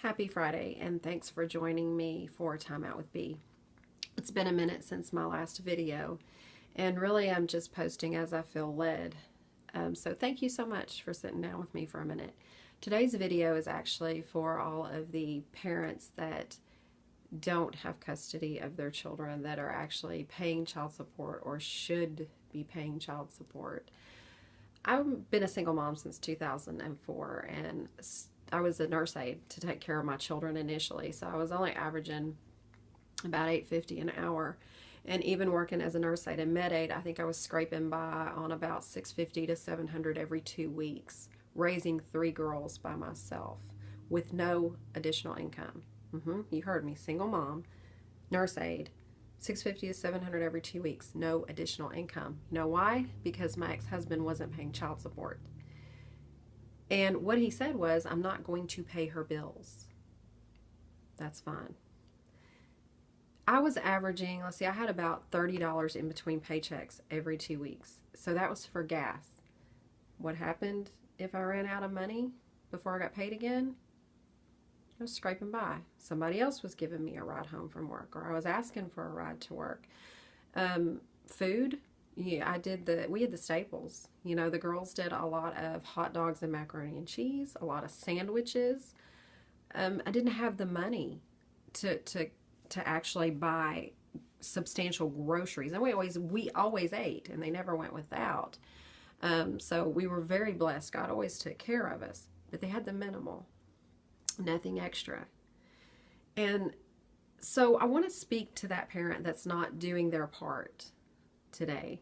Happy Friday, and thanks for joining me for Time Out with B. It's been a minute since my last video, and really I'm just posting as I feel led. So thank you so much for sitting down with me for a minute. Today's video is actually for all of the parents that don't have custody of their children that are actually paying child support or should be paying child support. I've been a single mom since 2004, and I was a nurse aide to take care of my children initially, so I was only averaging about $8.50 an hour. And even working as a nurse aide and med aide, I think I was scraping by on about $650 to $700 every 2 weeks, raising 3 girls by myself with no additional income. You heard me, single mom, nurse aide, $650 to $700 every 2 weeks, no additional income. You know why? Because my ex-husband wasn't paying child support. And what he said was, I'm not going to pay her bills. That's fine. I was averaging, let's see, I had about $30 in between paychecks every 2 weeks. So that was for gas. What happened if I ran out of money before I got paid again? I was scraping by. Somebody else was giving me a ride home from work, or I was asking for a ride to work. Food, yeah, we had the staples. You know, the girls did a lot of hot dogs and macaroni and cheese, a lot of sandwiches. I didn't have the money to actually buy substantial groceries, and we always ate, and they never went without. So we were very blessed. God always took care of us, but they had the minimal, nothing extra. And so I want to speak to that parent that's not doing their part today.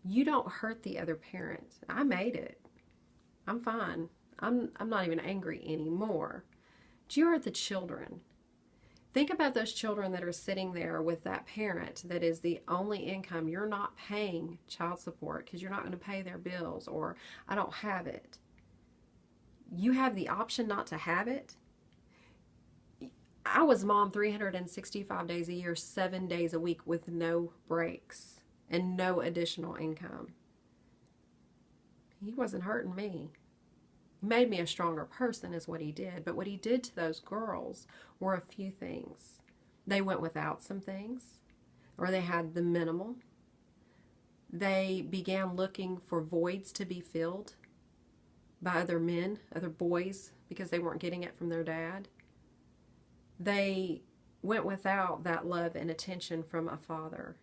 You don't hurt the other parent. I made it. I'm fine. I'm not even angry anymore. But you hurt the children. Think about those children that are sitting there with that parent that is the only income. You're not paying child support because you're not going to pay their bills, or I don't have it. You have the option not to have it. I was mom 365 days a year, 7 days a week with no breaks and no additional income. He wasn't hurting me. He made me a stronger person is what he did. But what he did to those girls were a few things. They went without some things, or they had the minimal. They began looking for voids to be filled by other men, other boys, because they weren't getting it from their dad. They went without that love and attention from a father.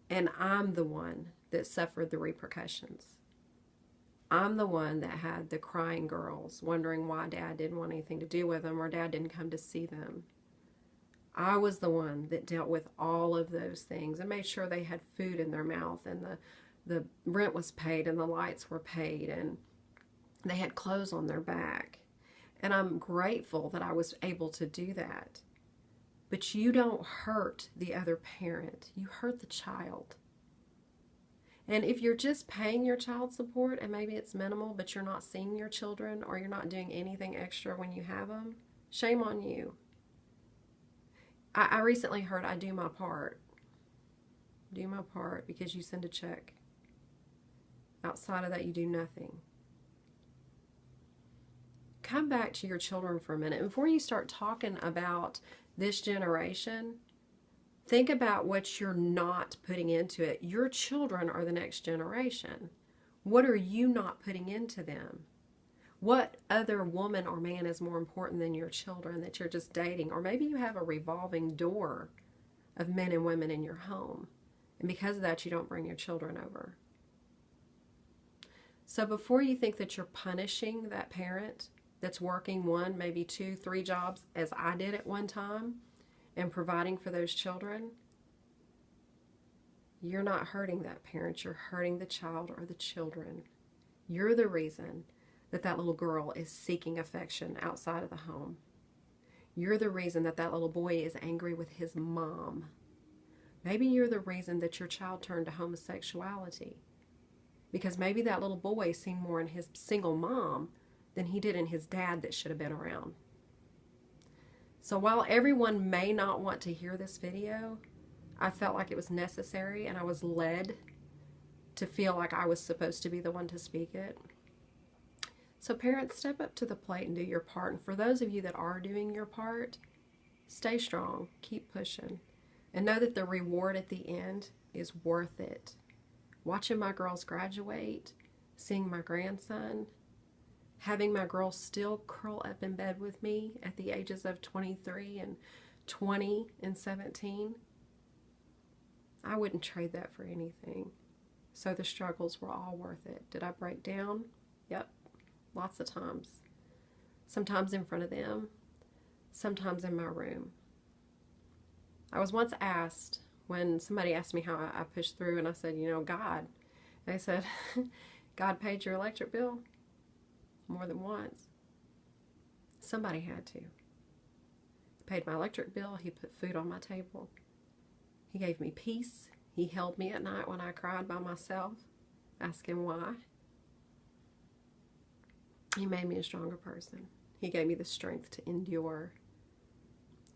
And I'm the one that suffered the repercussions. I'm the one that had the crying girls wondering why dad didn't want anything to do with them, or dad didn't come to see them. I was the one that dealt with all of those things and made sure they had food in their mouth, and the rent was paid, and the lights were paid, and they had clothes on their back. And I'm grateful that I was able to do that. But you don't hurt the other parent. You hurt the child. And if you're just paying your child support, and maybe it's minimal, but you're not seeing your children, or you're not doing anything extra when you have them, shame on you. I recently heard I do my part. Do my part because you send a check. Outside of that, you do nothing. Come back to your children for a minute. Before you start talking about this generation, think about what you're not putting into it. Your children are the next generation. What are you not putting into them? What other woman or man is more important than your children that you're just dating? Or maybe you have a revolving door of men and women in your home, and because of that, you don't bring your children over. So before you think that you're punishing that parent that's working 1, maybe 2, 3 jobs, as I did at one time, and providing for those children, you're not hurting that parent. You're hurting the child or the children. You're the reason that little girl is seeking affection outside of the home. You're the reason that little boy is angry with his mom. Maybe you're the reason that your child turned to homosexuality, because maybe that little boy seen more in his single mom than he did in his dad that should have been around. So while everyone may not want to hear this video, I felt like it was necessary, and I was led to feel like I was supposed to be the one to speak it. So parents, step up to the plate and do your part. And for those of you that are doing your part, stay strong, keep pushing, and know that the reward at the end is worth it. Watching my girls graduate, seeing my grandson, having my girls still curl up in bed with me at the ages of 23 and 20 and 17, I wouldn't trade that for anything. So the struggles were all worth it. Did I break down? Yep, lots of times. Sometimes in front of them, sometimes in my room. I was once asked, when somebody asked me how I pushed through, and I said, you know, God. They said, God paid your electric bill more than once. Somebody had to. He paid my electric bill. He put food on my table. He gave me peace. He held me at night when I cried by myself, asking why. He made me a stronger person. He gave me the strength to endure.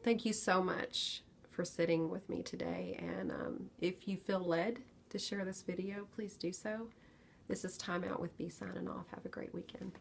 Thank you so much for sitting with me today. And if you feel led to share this video, please do so. This is Time Out with B signing off. Have a great weekend.